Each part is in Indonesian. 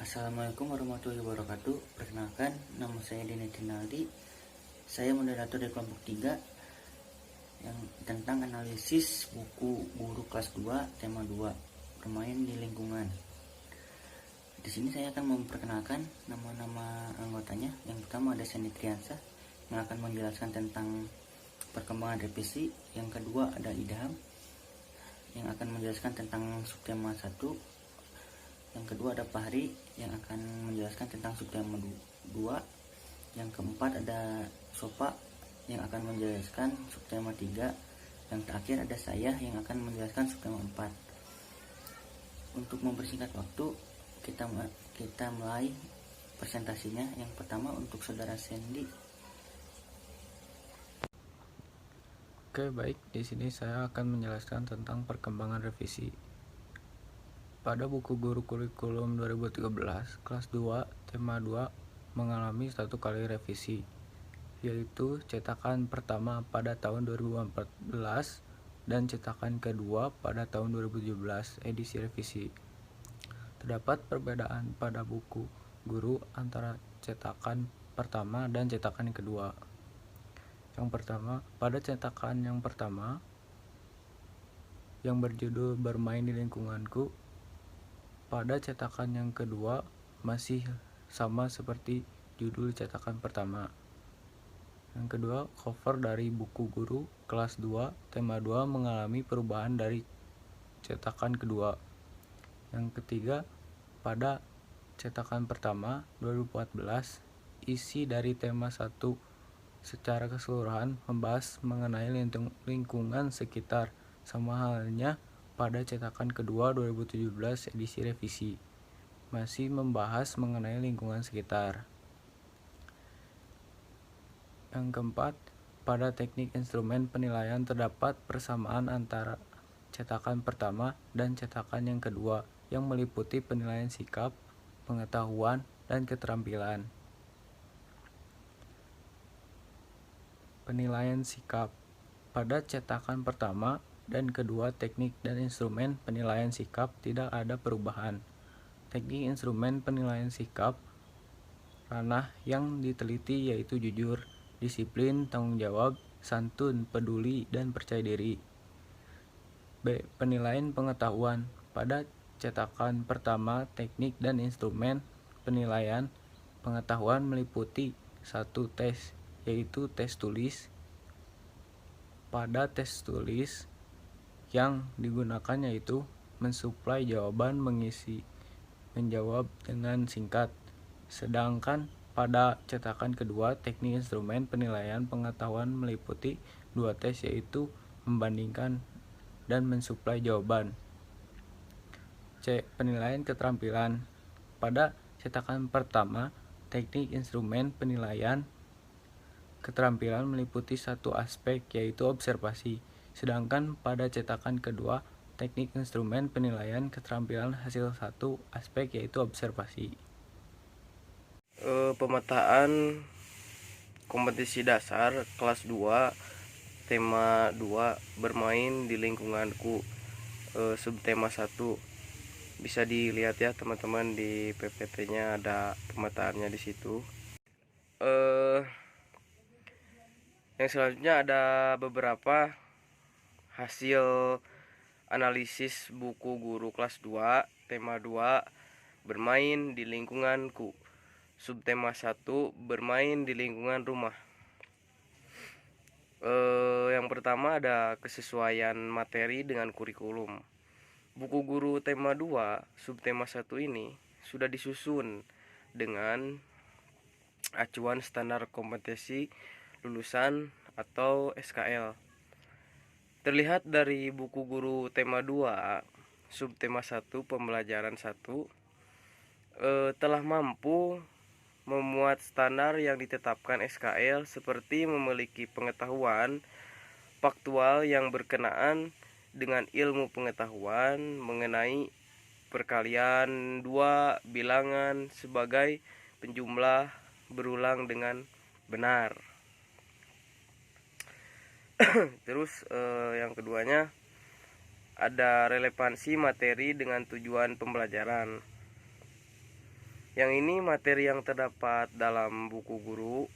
Assalamualaikum warahmatullahi wabarakatuh. Perkenalkan, nama saya Dini Trinaldi. Saya moderator dari kelompok 3 yang tentang analisis buku guru kelas 2 tema 2 bermain di lingkungan. Di sini saya akan memperkenalkan nama-nama anggotanya. Yang pertama ada Seni Triansah yang akan menjelaskan tentang perkembangan revisi. Yang kedua ada Idham yang akan menjelaskan tentang subtema 1. Yang kedua ada Fahri yang akan menjelaskan tentang subtema 2. Yang keempat ada Sopa yang akan menjelaskan subtema 3. Yang terakhir ada saya yang akan menjelaskan subtema 4. Untuk mempersingkat waktu, kita mulai presentasinya. Yang pertama untuk saudara Sandy. Oke, baik. Di sini saya akan menjelaskan tentang perkembangan revisi. Pada buku guru kurikulum 2013, kelas 2, tema 2 mengalami satu kali revisi, yaitu cetakan pertama pada tahun 2014 dan cetakan kedua pada tahun 2017 edisi revisi. Terdapat perbedaan pada buku guru antara cetakan pertama dan cetakan kedua. Yang pertama, pada cetakan yang pertama yang berjudul Bermain di Lingkunganku, pada cetakan yang kedua masih sama seperti judul cetakan pertama. Yang kedua, cover dari buku guru kelas 2 tema 2 mengalami perubahan dari cetakan kedua. Yang ketiga, pada cetakan pertama 2014, isi dari tema 1 secara keseluruhan membahas mengenai lingkungan sekitar, sama halnya pada cetakan kedua 2017 edisi revisi masih membahas mengenai lingkungan sekitar. Yang keempat, pada teknik instrumen penilaian terdapat persamaan antara cetakan pertama dan cetakan yang kedua yang meliputi penilaian sikap, pengetahuan, dan keterampilan. Penilaian sikap. Pada cetakan pertama dan kedua teknik dan instrumen penilaian sikap tidak ada perubahan. Teknik instrumen penilaian sikap, ranah yang diteliti yaitu jujur, disiplin, tanggung jawab, santun, peduli, dan percaya diri. B. Penilaian pengetahuan. Pada cetakan pertama teknik dan instrumen penilaian pengetahuan meliputi satu tes, yaitu tes tulis. Pada tes tulis yang digunakan yaitu mensuplai jawaban, menjawab dengan singkat. Sedangkan pada cetakan kedua teknik instrumen penilaian pengetahuan meliputi dua tes, yaitu membandingkan dan mensuplai jawaban. C. Penilaian keterampilan. Pada cetakan pertama teknik instrumen penilaian keterampilan meliputi satu aspek, yaitu observasi. Sedangkan pada cetakan kedua, teknik instrumen penilaian keterampilan hasil satu aspek, yaitu observasi. Pemetaan kompetisi dasar kelas 2 tema 2 bermain di lingkunganku, subtema 1. Bisa dilihat ya teman-teman, di PPT-nya ada pemetaannya di situ. Yang selanjutnya ada beberapa hasil analisis buku guru kelas 2 tema 2 bermain di lingkunganku, subtema 1 bermain di lingkungan rumah. Yang pertama ada kesesuaian materi dengan kurikulum. Buku guru tema 2 subtema 1 ini sudah disusun dengan acuan standar kompetensi lulusan atau SKL. Terlihat dari buku guru tema 2 subtema 1 pembelajaran 1 telah mampu memuat standar yang ditetapkan SKL, seperti memiliki pengetahuan faktual yang berkenaan dengan ilmu pengetahuan mengenai perkalian dua bilangan sebagai penjumlah berulang dengan benar. Terus yang keduanya ada relevansi materi dengan tujuan pembelajaran. Yang ini materi yang terdapat dalam buku guru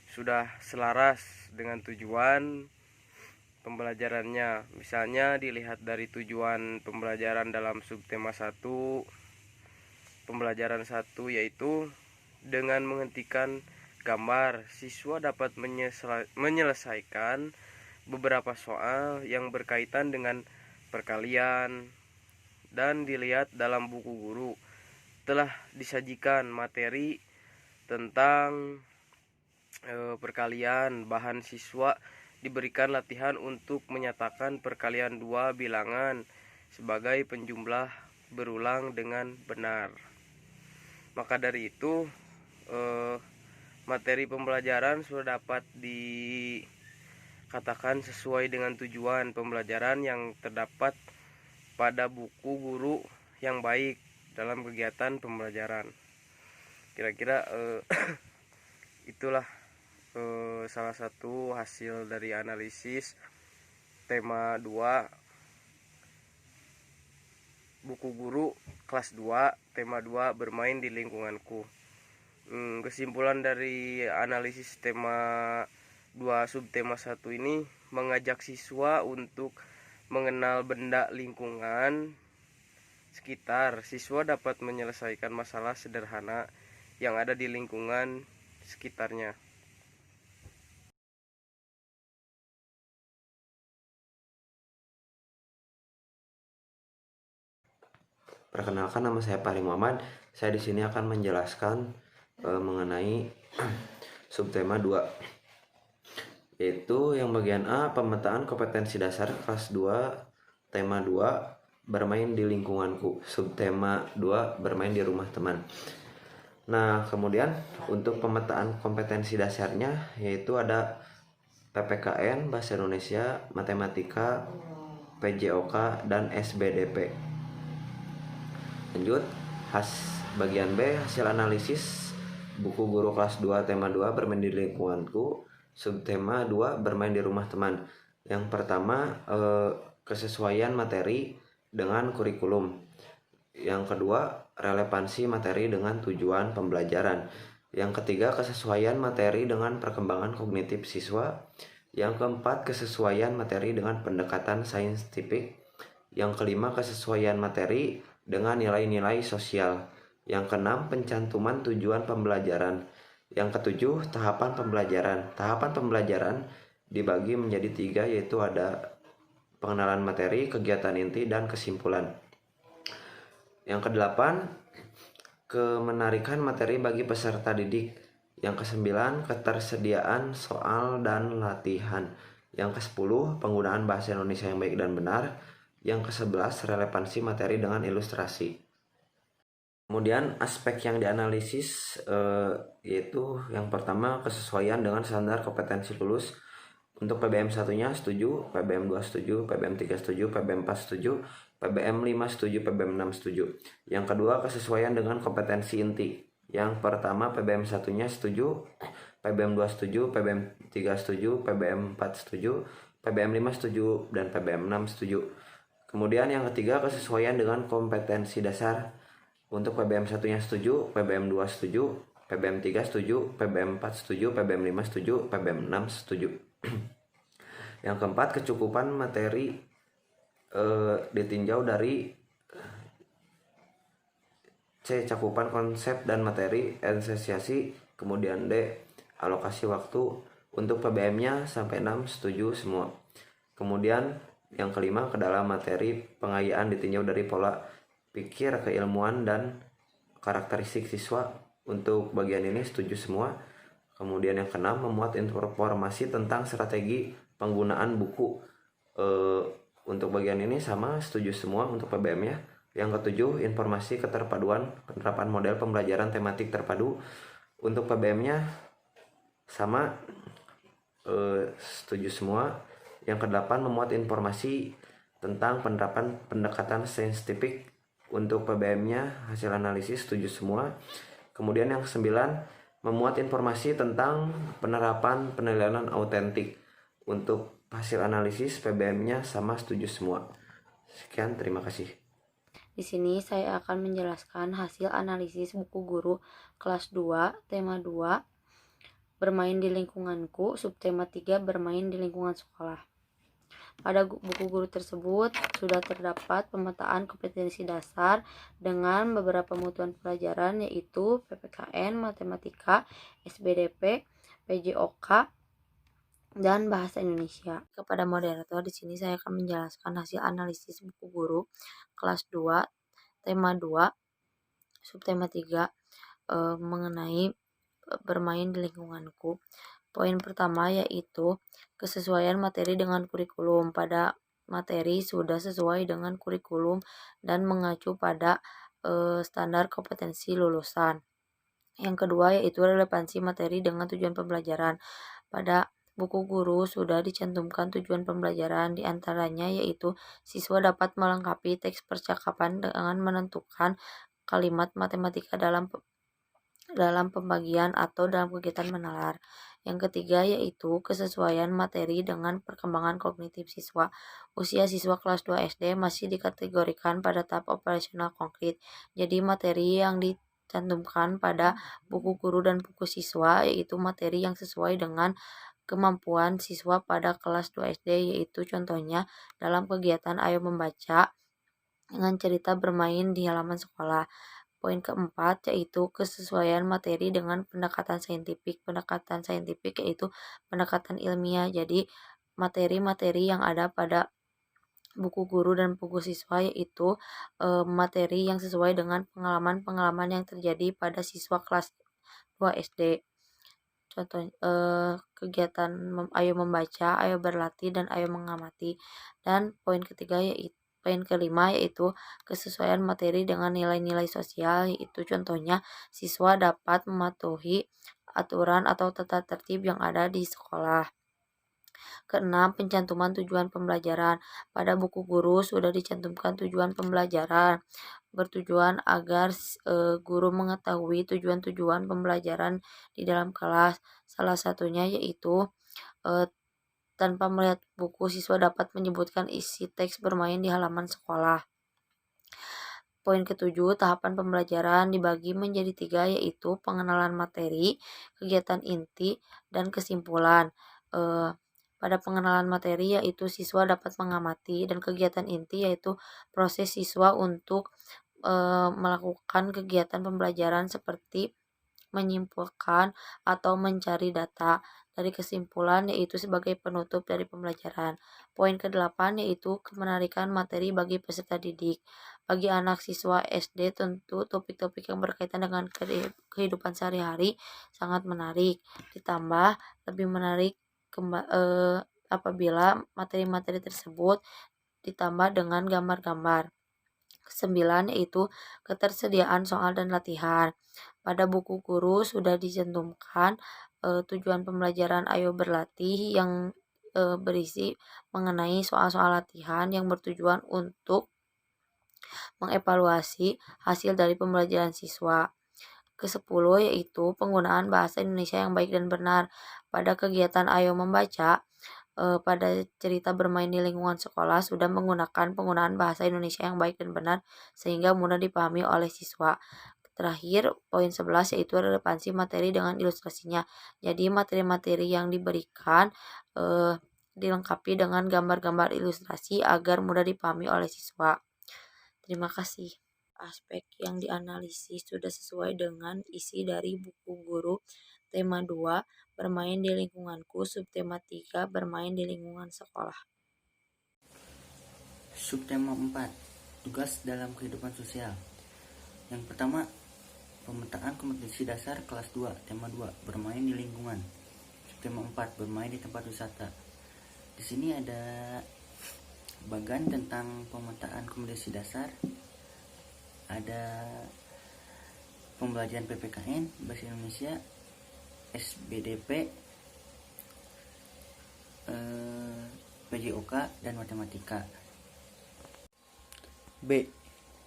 sudah selaras dengan tujuan pembelajarannya. Misalnya dilihat dari tujuan pembelajaran dalam subtema 1, pembelajaran 1 yaitu dengan menghentikan gambar, siswa dapat menyelesaikan beberapa soal yang berkaitan dengan perkalian. Dan dilihat dalam buku guru telah disajikan materi tentang perkalian. Bahan siswa diberikan latihan untuk menyatakan perkalian dua bilangan sebagai penjumlah berulang dengan benar. Maka dari itu materi pembelajaran sudah dapat dikatakan sesuai dengan tujuan pembelajaran yang terdapat pada buku guru yang baik dalam kegiatan pembelajaran. Kira-kira itulah salah satu hasil dari analisis tema 2 buku guru kelas 2 tema 2 bermain di lingkunganku. Kesimpulan dari analisis tema 2 subtema 1 ini mengajak siswa untuk mengenal benda lingkungan sekitar. Siswa dapat menyelesaikan masalah sederhana yang ada di lingkungan sekitarnya. Perkenalkan, nama saya Fahri Muhammad. Saya di sini akan menjelaskan mengenai subtema 2, yaitu yang bagian A, pemetaan kompetensi dasar kelas 2 tema 2 bermain di lingkunganku. Subtema 2 bermain di rumah teman. Nah, kemudian untuk pemetaan kompetensi dasarnya yaitu ada PPKN, Bahasa Indonesia, Matematika, PJOK, dan SBDP. Lanjut, bagian B, hasil analisis buku guru kelas 2 tema 2 bermain di lingkunganku. Subtema 2 bermain di rumah teman. Yang pertama, kesesuaian materi dengan kurikulum. Yang kedua, relevansi materi dengan tujuan pembelajaran. Yang ketiga, kesesuaian materi dengan perkembangan kognitif siswa. Yang keempat, kesesuaian materi dengan pendekatan saintifik. Yang kelima, kesesuaian materi dengan nilai-nilai sosial. Yang keenam, pencantuman tujuan pembelajaran. Yang ketujuh, tahapan pembelajaran. Tahapan pembelajaran dibagi menjadi 3, yaitu ada pengenalan materi, kegiatan inti, dan kesimpulan. Yang kedelapan, kemenarikan materi bagi peserta didik. Yang kesembilan, ketersediaan soal dan latihan. Yang ke-10, penggunaan bahasa Indonesia yang baik dan benar. Yang ke-11, relevansi materi dengan ilustrasi. Kemudian aspek yang dianalisis yaitu yang pertama, kesesuaian dengan standar kompetensi lulus. Untuk PBM 1-nya setuju, PBM 2 setuju, PBM 3 setuju, PBM 4 setuju, PBM 5 setuju, PBM 6 setuju. Yang kedua, kesesuaian dengan kompetensi inti. Yang pertama, PBM 1-nya setuju, PBM 2 setuju, PBM 3 setuju, PBM 4 setuju, PBM 5 setuju, dan PBM 6 setuju. Kemudian yang ketiga, kesesuaian dengan kompetensi dasar. Untuk PBM 1-nya setuju, PBM 2 setuju, PBM 3 setuju, PBM 4 setuju, PBM 5 setuju, PBM 6 setuju. Yang keempat, kecukupan materi ditinjau dari C, cakupan konsep dan materi esensiasi. Kemudian D, alokasi waktu. Untuk PBM-nya sampai 6 setuju semua. Kemudian yang kelima, kedalam materi pengayaan ditinjau dari pola pikir, keilmuan, dan karakteristik siswa. Untuk bagian ini setuju semua. Kemudian yang keenam, memuat informasi tentang strategi penggunaan buku. Untuk bagian ini sama, setuju semua untuk PBM-nya. Yang ketujuh, informasi keterpaduan penerapan model pembelajaran tematik terpadu. Untuk PBM-nya sama, setuju semua. Yang kedelapan, memuat informasi tentang penerapan pendekatan saintifik. Untuk PBM-nya hasil analisis setuju semua. Kemudian yang ke-9, memuat informasi tentang penerapan penilaian autentik. Untuk hasil analisis PBM-nya sama, setuju semua. Sekian, terima kasih. Di sini saya akan menjelaskan hasil analisis buku guru kelas 2, tema 2, bermain di lingkunganku, subtema 3, bermain di lingkungan sekolah. Pada buku guru tersebut sudah terdapat pemetaan kompetensi dasar dengan beberapa mutuan pelajaran, yaitu PPKN, Matematika, SBDP, PJOK, dan Bahasa Indonesia. Kepada moderator, di sini saya akan menjelaskan hasil analisis buku guru kelas 2, tema 2, subtema 3, mengenai bermain di lingkunganku. Poin pertama yaitu kesesuaian materi dengan kurikulum. Pada materi sudah sesuai dengan kurikulum dan mengacu pada standar kompetensi lulusan. Yang kedua yaitu relevansi materi dengan tujuan pembelajaran. Pada buku guru sudah dicantumkan tujuan pembelajaran, diantaranya yaitu siswa dapat melengkapi teks percakapan dengan menentukan kalimat matematika dalam pembagian atau dalam kegiatan menalar. Yang ketiga yaitu kesesuaian materi dengan perkembangan kognitif siswa. Usia siswa kelas 2 SD masih dikategorikan pada tahap operasional konkret. Jadi materi yang dicantumkan pada buku guru dan buku siswa yaitu materi yang sesuai dengan kemampuan siswa pada kelas 2 SD, yaitu contohnya dalam kegiatan Ayo Membaca dengan cerita bermain di halaman sekolah. Poin keempat yaitu kesesuaian materi dengan pendekatan saintifik. Pendekatan saintifik yaitu pendekatan ilmiah. Jadi materi-materi yang ada pada buku guru dan buku siswa yaitu materi yang sesuai dengan pengalaman-pengalaman yang terjadi pada siswa kelas 2 SD. Contoh kegiatan Ayo Membaca, Ayo Berlatih, dan Ayo Mengamati. Dan poin kelima yaitu kesesuaian materi dengan nilai-nilai sosial, yaitu contohnya siswa dapat mematuhi aturan atau tata tertib yang ada di sekolah. Keenam, pencantuman tujuan pembelajaran. Pada buku guru sudah dicantumkan tujuan pembelajaran, bertujuan agar guru mengetahui tujuan-tujuan pembelajaran di dalam kelas. Salah satunya yaitu tanpa melihat buku, siswa dapat menyebutkan isi teks bermain di halaman sekolah. Poin ketujuh, tahapan pembelajaran dibagi menjadi 3, yaitu pengenalan materi, kegiatan inti, dan kesimpulan. Pada pengenalan materi yaitu siswa dapat mengamati, dan kegiatan inti yaitu proses siswa untuk melakukan kegiatan pembelajaran seperti menyimpulkan atau mencari data. Dari kesimpulan yaitu sebagai penutup dari pembelajaran. Poin ke-8 yaitu kemenarikan materi bagi peserta didik. Bagi anak siswa SD tentu topik-topik yang berkaitan dengan kehidupan sehari-hari sangat menarik. Ditambah lebih menarik apabila materi-materi tersebut ditambah dengan gambar-gambar. Ke-9 yaitu ketersediaan soal dan latihan. Pada buku guru sudah dicantumkan tujuan pembelajaran Ayo Berlatih yang berisi mengenai soal-soal latihan yang bertujuan untuk mengevaluasi hasil dari pembelajaran siswa. Ke-10 yaitu penggunaan bahasa Indonesia yang baik dan benar. Pada kegiatan Ayo Membaca, pada cerita bermain di lingkungan sekolah sudah menggunakan penggunaan bahasa Indonesia yang baik dan benar sehingga mudah dipahami oleh siswa. Terakhir, poin 11 yaitu relevansi materi dengan ilustrasinya. Jadi materi-materi yang diberikan dilengkapi dengan gambar-gambar ilustrasi agar mudah dipahami oleh siswa. Terima kasih. Aspek yang dianalisis sudah sesuai dengan isi dari buku guru tema 2, bermain di lingkunganku, subtema 3, bermain di lingkungan sekolah. Subtema 4, tugas dalam kehidupan sosial. Yang pertama, pemetaan kompetensi dasar kelas 2, tema 2, bermain di lingkungan. Subtema 4, bermain di tempat wisata. Di sini ada bagan tentang pemetaan kompetensi dasar. Ada pembelajaran PPKN, Bahasa Indonesia, SBDP, PJOK, dan Matematika. B.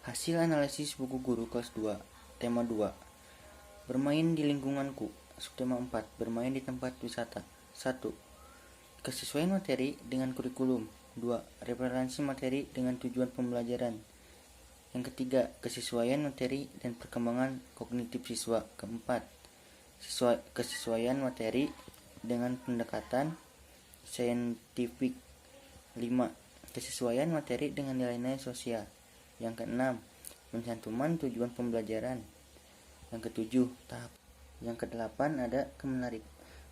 Hasil analisis buku guru kelas 2, tema 2, bermain di lingkunganku. Subtema 4, bermain di tempat wisata. 1. Kesesuaian materi dengan kurikulum. 2. Referensi materi dengan tujuan pembelajaran. Yang ketiga, kesesuaian materi dan perkembangan kognitif siswa. Keempat, kesesuaian materi dengan pendekatan saintifik. 5. Kesesuaian materi dengan nilai-nilai sosial. Yang keenam, pencantuman tujuan pembelajaran. Yang ketujuh, tahap. Yang kedelapan ada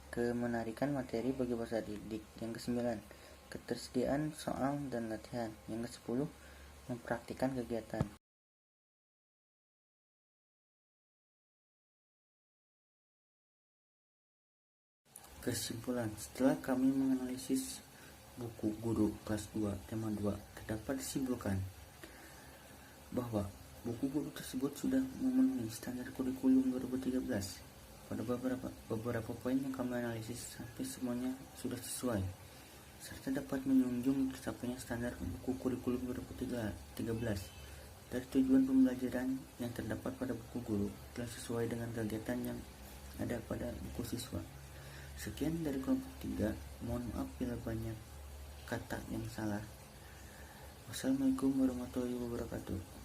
kemenarikan materi bagi peserta didik. Yang kesembilan, ketersediaan soal dan latihan. Yang kesepuluh, mempraktikkan kegiatan. Kesimpulan, setelah kami menganalisis buku guru kelas 2 tema 2, terdapat disimpulkan bahwa buku guru tersebut sudah memenuhi standar kurikulum 2013. Pada beberapa poin yang kami analisis sampai semuanya sudah sesuai, serta dapat menjunjung tercapainya standar buku kurikulum 2013. Dari tujuan pembelajaran yang terdapat pada buku guru telah sesuai dengan kegiatan yang ada pada buku siswa. Sekian dari kelompok 3, mohon maaf bila banyak kata yang salah. Wassalamualaikum warahmatullahi wabarakatuh.